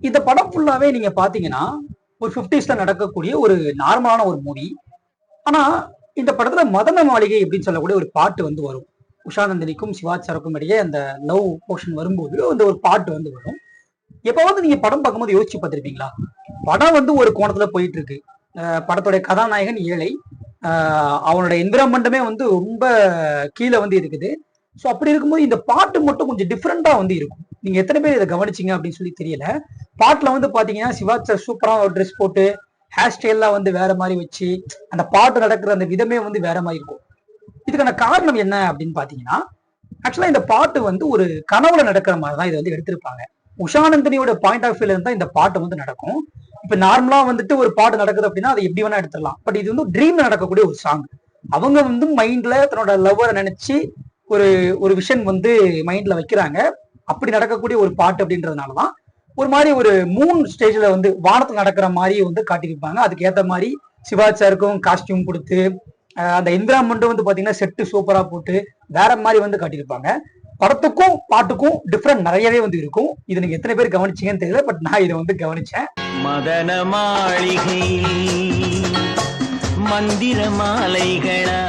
இந்த படம் ஃபுல்லாவே நீங்க பாத்தீங்கன்னா ஒரு 50ஸ்ல நடக்கக்கூடிய ஒரு நார்மலான ஒரு மூவி. ஆனா இந்த படத்துல மதன மாளிகை அப்படின்னு சொல்லக்கூடிய ஒரு பாட்டு வந்து வரும். உஷா நந்தினிக்கும் சிவாச்சாருக்கும் இடையே அந்த லவ் போர்ஷன் வரும்போது அந்த ஒரு பாட்டு வந்து வரும். எப்பவாவது நீங்க படம் பார்க்கும்போது யோசிச்சு பார்த்திருப்பீங்களா? படம் வந்து ஒரு கோணத்துல போயிட்டு இருக்கு. படத்துடைய கதாநாயகன் ஏழை. அவனோட என்விரான்மெண்ட்டுமே வந்து ரொம்ப கீழே வந்து இருக்குது. ஸோ அப்படி இருக்கும்போது இந்த பாட்டு மட்டும் கொஞ்சம் டிஃப்ரெண்டா வந்து இருக்கும். நீங்க எத்தனை பேர் இதை கவனிச்சீங்க அப்படின்னு சொல்லி தெரியல. பாட்டுல வந்து பாத்தீங்கன்னா சிவாச்சார் சூப்பரா ஒரு ட்ரெஸ் போட்டு ஹேர் ஸ்டைல்லாம் வந்து வேற மாதிரி வச்சு அந்த பாட்டு நடக்கிற அந்த விதமே வந்து வேற மாதிரி இருக்கும். இதுக்கான காரணம் என்ன அப்படின்னு பாத்தீங்கன்னா, ஆக்சுவலா இந்த பாட்டு வந்து ஒரு கனவுல நடக்கிற மாதிரி தான் இதை வந்து எடுத்திருப்பாங்க. உஷானந்தினியோட பாயிண்ட் ஆஃப் வியூல இருந்தா இந்த பாட்டு வந்து நடக்கும். இப்ப நார்மலா வந்துட்டு ஒரு பாட்டு நடக்குது அப்படின்னா அதை எப்படி வேணா எடுத்துடலாம். பட் இது வந்து ட்ரீம்ல நடக்கக்கூடிய ஒரு சாங். அவங்க வந்து மைண்ட்ல தன்னோட லவ்வரை நினைச்சு ஒரு ஒரு விஷன் வந்து மைண்ட்ல வைக்கிறாங்க. அப்படி நடக்கக்கூடிய ஒரு பாட்டு அப்படின்றதுனாலதான் ஒரு மாதிரி ஒரு மூன் ஸ்டேஜ்ல வந்து வானத்துல நடக்கிற மாதிரி வந்து காட்டியிருப்பாங்க. அதுக்கு ஏத்த மாதிரி சிவாச்சாருக்கும் காஸ்டியூம் கொடுத்து அந்த என்விரான்மெண்ட்டும் வந்து பாத்தீங்கன்னா செட்டு சூப்பரா போட்டு வேற மாதிரி வந்து காட்டியிருப்பாங்க. படத்துக்கும் பாட்டுக்கும் டிஃப்ரெண்ட் நிறையவே வந்து இருக்கும். இது நீங்க எத்தனை பேர் கவனிச்சீங்கன்னு தெரியல, பட் நான் இதை வந்து கவனிச்சேன். மதன மாளிகை மந்திர மாலைகளா